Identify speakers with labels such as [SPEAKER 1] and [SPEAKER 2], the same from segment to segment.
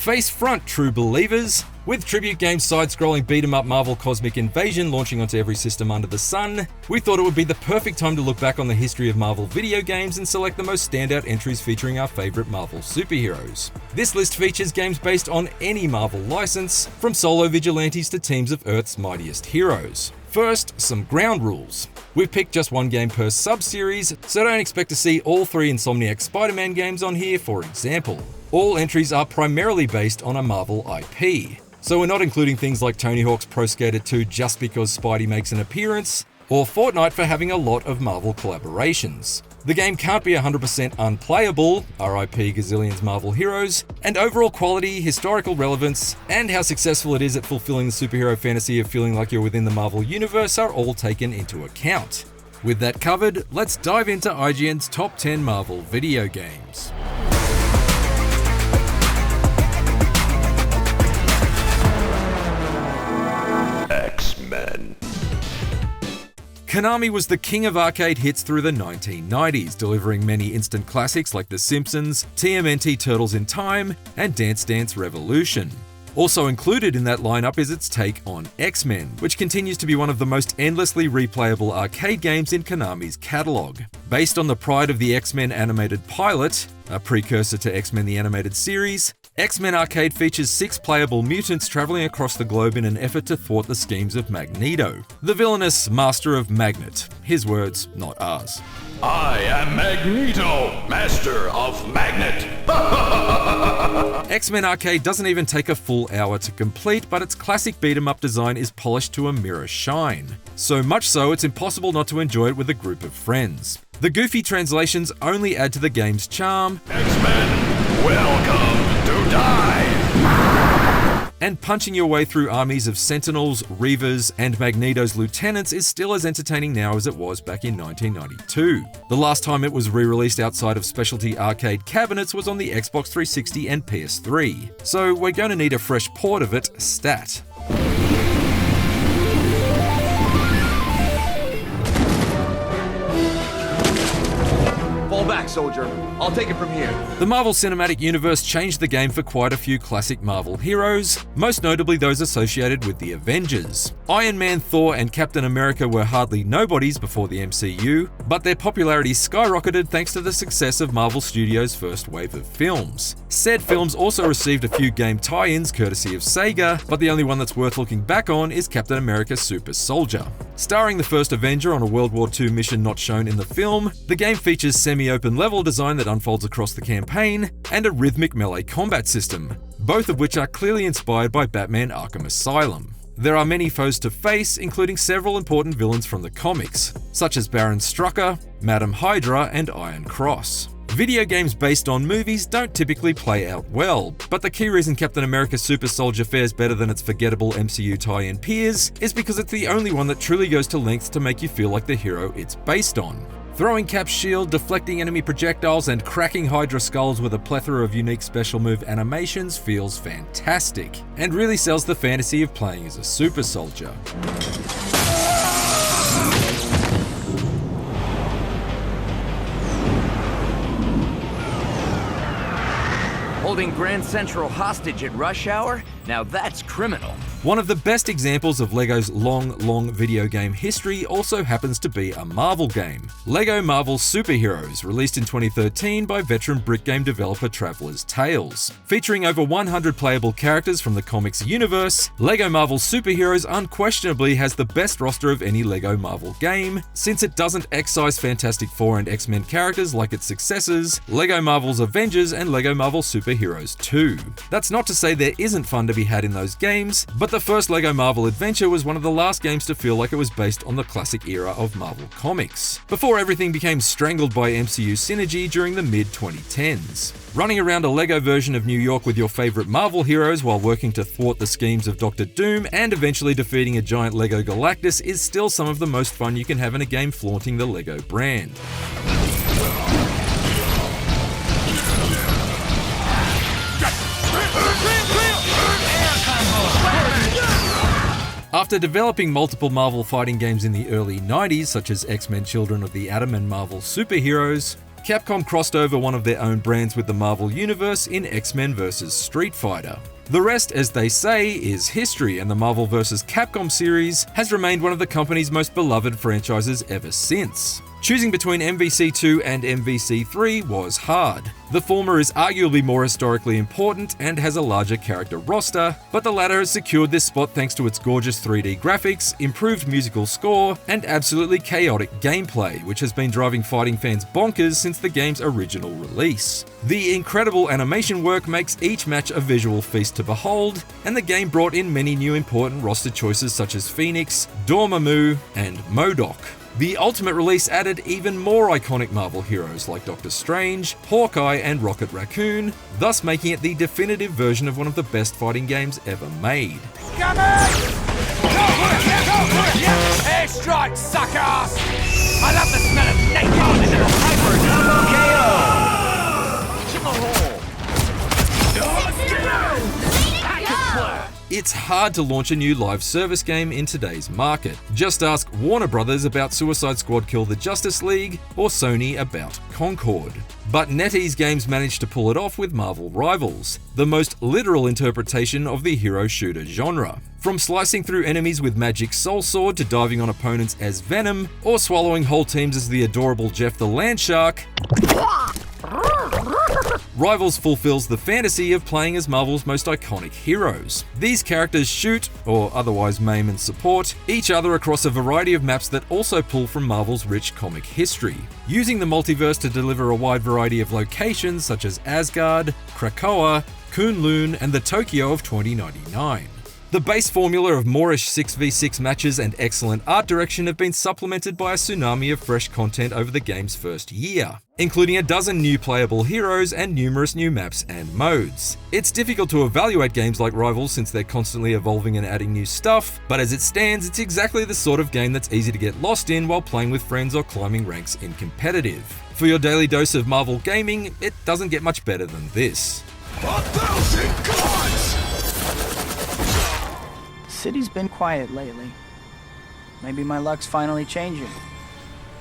[SPEAKER 1] Face front, true believers. With tribute game side-scrolling beat-em-up Marvel Cosmic Invasion launching onto every system under the sun, we thought it would be the perfect time to look back on the history of Marvel video games and select the most standout entries featuring our favorite Marvel superheroes. This list features games based on any Marvel license, from solo vigilantes to teams of Earth's mightiest heroes. First, some ground rules. We've picked just one game per sub-series, so don't expect to see all 3 Insomniac Spider-Man games on here, for example. All entries are primarily based on a Marvel IP. So we're not including things like Tony Hawk's Pro Skater 2 just because Spidey makes an appearance, or Fortnite for having a lot of Marvel collaborations. The game can't be 100% unplayable, RIP gazillions Marvel heroes, and overall quality, historical relevance, and how successful it is at fulfilling the superhero fantasy of feeling like you're within the Marvel universe are all taken into account. With that covered, let's dive into IGN's top 10 Marvel video games.
[SPEAKER 2] X-Men.
[SPEAKER 1] Konami was the king of arcade hits through the 1990s, delivering many instant classics like The Simpsons, TMNT Turtles in Time, and Dance Dance Revolution. Also included in that lineup is its take on X-Men, which continues to be one of the most endlessly replayable arcade games in Konami's catalog. Based on the pride of the X-Men animated pilot, a precursor to X-Men the Animated Series, X-Men Arcade features 6 playable mutants traveling across the globe in an effort to thwart the schemes of Magneto, the villainous master of Magnet. His words, not ours.
[SPEAKER 2] I am Magneto, master of Magnet.
[SPEAKER 1] X-Men Arcade doesn't even take a full hour to complete, but its classic beat-em-up design is polished to a mirror shine. So much so, it's impossible not to enjoy it with a group of friends. The goofy translations only add to the game's charm.
[SPEAKER 2] X-Men, welcome to die!
[SPEAKER 1] And punching your way through armies of Sentinels, Reavers, and Magneto's lieutenants is still as entertaining now as it was back in 1992. The last time it was re-released outside of specialty arcade cabinets was on the Xbox 360 and PS3, so we're going to need a fresh port of it stat.
[SPEAKER 3] Fall back, soldier. I'll take it from here.
[SPEAKER 1] The Marvel Cinematic Universe changed the game for quite a few classic Marvel heroes, most notably those associated with the Avengers. Iron Man, Thor, and Captain America were hardly nobodies before the MCU, but their popularity skyrocketed thanks to the success of Marvel Studios' first wave of films. Said films also received a few game tie-ins courtesy of Sega, but the only one that's worth looking back on is Captain America Super Soldier. Starring the first Avenger on a World War II mission not shown in the film, the game features semi-open level design that unfolds across the campaign, and a rhythmic melee combat system, both of which are clearly inspired by Batman Arkham Asylum. There are many foes to face, including several important villains from the comics, such as Baron Strucker, Madam Hydra, and Iron Cross. Video games based on movies don't typically play out well, but the key reason Captain America Super Soldier fares better than its forgettable MCU tie-in peers is because it's the only one that truly goes to lengths to make you feel like the hero it's based on. Throwing Cap's shield, deflecting enemy projectiles, and cracking Hydra skulls with a plethora of unique special move animations feels fantastic, and really sells the fantasy of playing as a super soldier.
[SPEAKER 4] Holding Grand Central hostage at rush hour? Now that's criminal.
[SPEAKER 1] One of the best examples of LEGO's long video game history also happens to be a Marvel game, LEGO Marvel Superheroes, released in 2013 by veteran brick game developer Traveller's Tales. Featuring over 100 playable characters from the comics universe, LEGO Marvel Superheroes unquestionably has the best roster of any LEGO Marvel game, since it doesn't excise Fantastic Four and X-Men characters like its successors, LEGO Marvel's Avengers and LEGO Marvel Superheroes 2. That's not to say there isn't fun to be had in those games, but the first LEGO Marvel Adventure was one of the last games to feel like it was based on the classic era of Marvel Comics, before everything became strangled by MCU synergy during the mid-2010s. Running around a LEGO version of New York with your favorite Marvel heroes while working to thwart the schemes of Dr. Doom and eventually defeating a giant LEGO Galactus is still some of the most fun you can have in a game flaunting the LEGO brand. After developing multiple Marvel fighting games in the early 90s, such as X-Men Children of the Atom and Marvel Superheroes, Capcom crossed over one of their own brands with the Marvel Universe in X-Men vs. Street Fighter. The rest, as they say, is history, and the Marvel vs. Capcom series has remained one of the company's most beloved franchises ever since. Choosing between MVC2 and MVC3 was hard. The former is arguably more historically important and has a larger character roster, but the latter has secured this spot thanks to its gorgeous 3D graphics, improved musical score, and absolutely chaotic gameplay, which has been driving fighting fans bonkers since the game's original release. The incredible animation work makes each match a visual feast to behold, and the game brought in many new important roster choices such as Phoenix, Dormammu, and MODOK. The Ultimate release added even more iconic Marvel heroes like Doctor Strange, Hawkeye, and Rocket Raccoon, thus making it the definitive version of one of the best fighting games ever made.
[SPEAKER 3] Airstrike, suckers! I love the smell of napalm in the hyper double KO!
[SPEAKER 1] It's hard to launch a new live service game in today's market. Just ask Warner Brothers about Suicide Squad Kill the Justice League, or Sony about Concord. But NetEase Games managed to pull it off with Marvel Rivals, the most literal interpretation of the hero shooter genre. From slicing through enemies with Magic Soul Sword to diving on opponents as Venom, or swallowing whole teams as the adorable Jeff the Landshark, Rivals fulfills the fantasy of playing as Marvel's most iconic heroes. These characters shoot, or otherwise maim and support, each other across a variety of maps that also pull from Marvel's rich comic history, using the multiverse to deliver a wide variety of locations such as Asgard, Krakoa, Kunlun, and the Tokyo of 2099. The base formula of moreish 6v6 matches and excellent art direction have been supplemented by a tsunami of fresh content over the game's first year, including a dozen new playable heroes and numerous new maps and modes. It's difficult to evaluate games like Rivals since they're constantly evolving and adding new stuff, but as it stands, it's exactly the sort of game that's easy to get lost in while playing with friends or climbing ranks in competitive. For your daily dose of Marvel gaming, it doesn't get much better than this.
[SPEAKER 2] 1,000 gods!
[SPEAKER 5] City's been quiet lately. Maybe my luck's finally changing.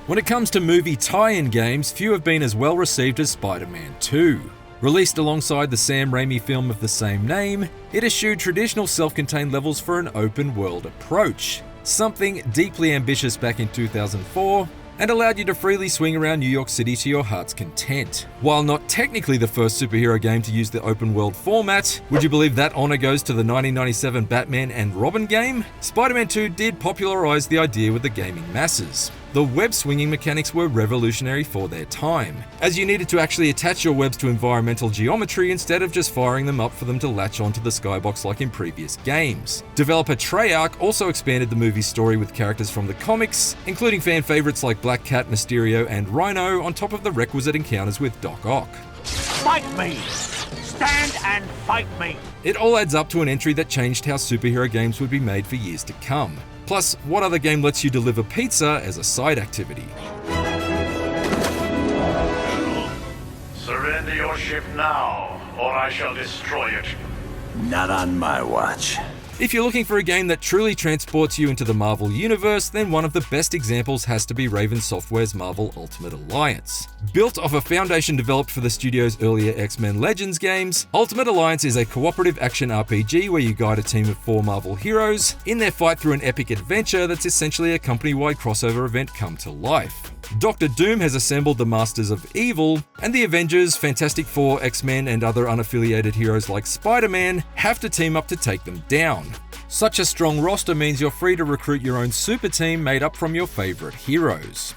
[SPEAKER 1] When it comes to movie tie-in games, few have been as well received as Spider-Man 2. Released alongside the Sam Raimi film of the same name, it eschewed traditional self-contained levels for an open-world approach, something deeply ambitious back in 2004, and allowed you to freely swing around New York City to your heart's content. While not technically the first superhero game to use the open world format, would you believe that honor goes to the 1997 Batman and Robin game? Spider-Man 2 did popularize the idea with the gaming masses. The web swinging mechanics were revolutionary for their time, as you needed to actually attach your webs to environmental geometry instead of just firing them up for them to latch onto the skybox like in previous games. Developer Treyarch also expanded the movie's story with characters from the comics, including fan favorites like Black Cat, Mysterio, and Rhino, on top of the requisite encounters with Doc Ock.
[SPEAKER 6] Fight me! Stand and fight me!
[SPEAKER 1] It all adds up to an entry that changed how superhero games would be made for years to come. Plus, what other game lets you deliver pizza as a side activity?
[SPEAKER 2] Surrender your ship now, or I shall destroy it.
[SPEAKER 6] Not on my watch.
[SPEAKER 1] If you're looking for a game that truly transports you into the Marvel Universe, then one of the best examples has to be Raven Software's Marvel Ultimate Alliance. Built off a foundation developed for the studio's earlier X-Men Legends games, Ultimate Alliance is a cooperative action RPG where you guide a team of 4 Marvel heroes in their fight through an epic adventure that's essentially a company-wide crossover event come to life. Dr. Doom has assembled the Masters of Evil, and the Avengers, Fantastic Four, X-Men, and other unaffiliated heroes like Spider-Man have to team up to take them down. Such a strong roster means you're free to recruit your own super team made up from your favorite heroes.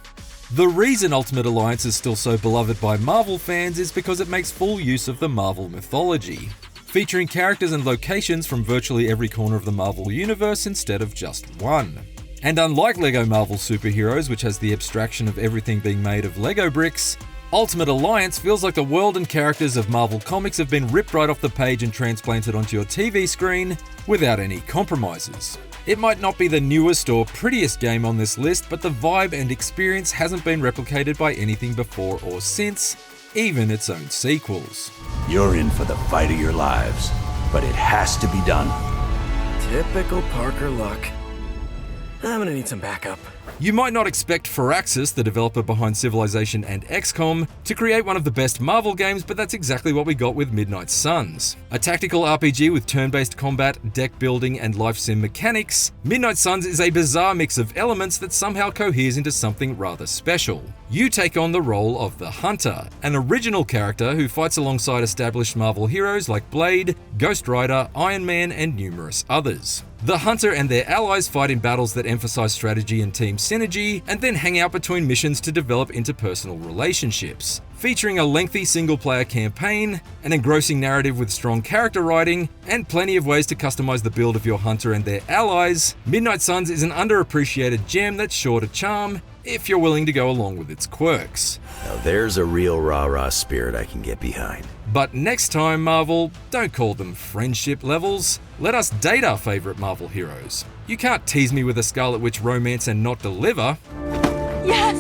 [SPEAKER 1] The reason Ultimate Alliance is still so beloved by Marvel fans is because it makes full use of the Marvel mythology, featuring characters and locations from virtually every corner of the Marvel universe instead of just one. And unlike LEGO Marvel Superheroes, which has the abstraction of everything being made of LEGO bricks, Ultimate Alliance feels like the world and characters of Marvel Comics have been ripped right off the page and transplanted onto your TV screen without any compromises. It might not be the newest or prettiest game on this list, but the vibe and experience hasn't been replicated by anything before or since, even its own sequels.
[SPEAKER 6] You're in for the fight of your lives, but it has to be done.
[SPEAKER 4] Typical Parker luck.
[SPEAKER 7] I'm gonna need some backup.
[SPEAKER 1] You might not expect Firaxis, the developer behind Civilization and XCOM, to create one of the best Marvel games, but that's exactly what we got with Midnight Suns. A tactical RPG with turn-based combat, deck building, and life sim mechanics, Midnight Suns is a bizarre mix of elements that somehow coheres into something rather special. You take on the role of the Hunter, an original character who fights alongside established Marvel heroes like Blade, Ghost Rider, Iron Man, and numerous others. The Hunter and their allies fight in battles that emphasize strategy and team synergy, and then hang out between missions to develop interpersonal relationships. Featuring a lengthy single-player campaign, an engrossing narrative with strong character writing, and plenty of ways to customize the build of your Hunter and their allies, Midnight Suns is an underappreciated gem that's sure to charm, if you're willing to go along with its quirks.
[SPEAKER 8] Now there's a real rah-rah spirit I can get behind.
[SPEAKER 1] But next time, Marvel, don't call them friendship levels. Let us date our favorite Marvel heroes. You can't tease me with a Scarlet Witch romance and not deliver.
[SPEAKER 9] Yes!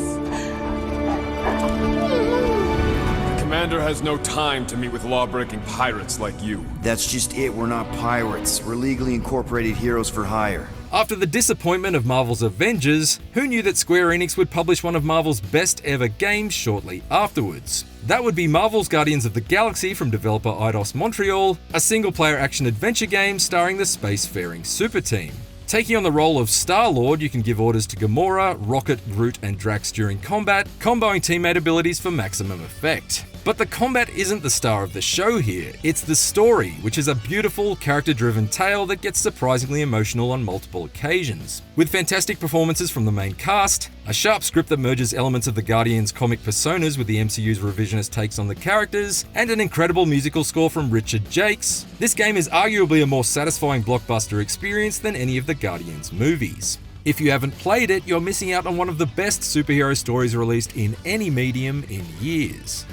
[SPEAKER 2] The commander has no time to meet with law-breaking pirates like you.
[SPEAKER 10] That's just it, we're not pirates. We're legally incorporated heroes for hire.
[SPEAKER 1] After the disappointment of Marvel's Avengers, who knew that Square Enix would publish one of Marvel's best ever games shortly afterwards? That would be Marvel's Guardians of the Galaxy from developer Eidos Montreal, a single-player action-adventure game starring the spacefaring super team. Taking on the role of Star-Lord, you can give orders to Gamora, Rocket, Groot, and Drax during combat, comboing teammate abilities for maximum effect. But the combat isn't the star of the show here, it's the story, which is a beautiful, character-driven tale that gets surprisingly emotional on multiple occasions. With fantastic performances from the main cast, a sharp script that merges elements of the Guardians' comic personas with the MCU's revisionist takes on the characters, and an incredible musical score from Richard Jakes, this game is arguably a more satisfying blockbuster experience than any of the Guardians movies. If you haven't played it, you're missing out on one of the best superhero stories released in any medium in years.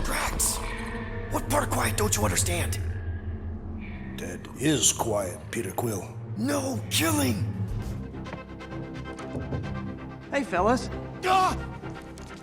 [SPEAKER 7] Drax, what part of quiet don't you understand?
[SPEAKER 11] That is quiet, Peter Quill.
[SPEAKER 7] No killing!
[SPEAKER 5] Hey, fellas.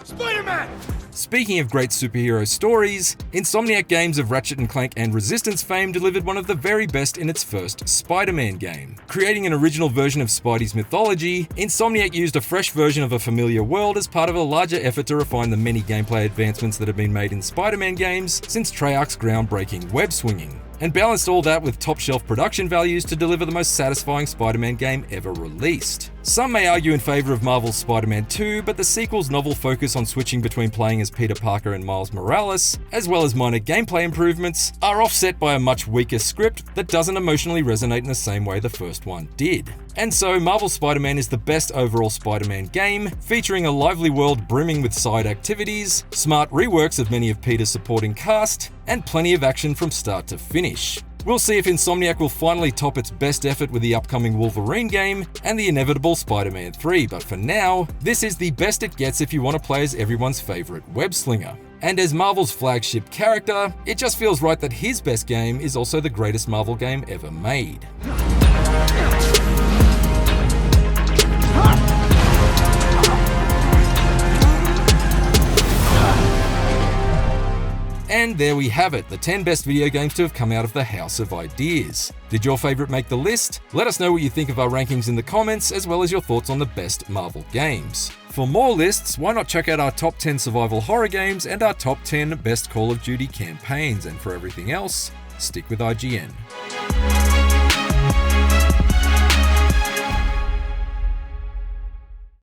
[SPEAKER 2] Spider-Man!
[SPEAKER 1] Speaking of great superhero stories, Insomniac Games of Ratchet & Clank and Resistance fame delivered one of the very best in its first Spider-Man game. Creating an original version of Spidey's mythology, Insomniac used a fresh version of a familiar world as part of a larger effort to refine the many gameplay advancements that have been made in Spider-Man games since Treyarch's groundbreaking web swinging, and balanced all that with top-shelf production values to deliver the most satisfying Spider-Man game ever released. Some may argue in favor of Marvel's Spider-Man 2, but the sequel's novel focus on switching between playing as Peter Parker and Miles Morales, as well as minor gameplay improvements, are offset by a much weaker script that doesn't emotionally resonate in the same way the first one did. And so, Marvel's Spider-Man is the best overall Spider-Man game, featuring a lively world brimming with side activities, smart reworks of many of Peter's supporting cast, and plenty of action from start to finish. We'll see if Insomniac will finally top its best effort with the upcoming Wolverine game and the inevitable Spider-Man 3, but for now, this is the best it gets if you want to play as everyone's favorite web-slinger. And as Marvel's flagship character, it just feels right that his best game is also the greatest Marvel game ever made. And there we have it, the 10 best video games to have come out of the House of Ideas. Did your favourite make the list? Let us know what you think of our rankings in the comments, as well as your thoughts on the best Marvel games. For more lists, why not check out our top 10 survival horror games and our top 10 best Call of Duty campaigns, and for everything else, stick with IGN.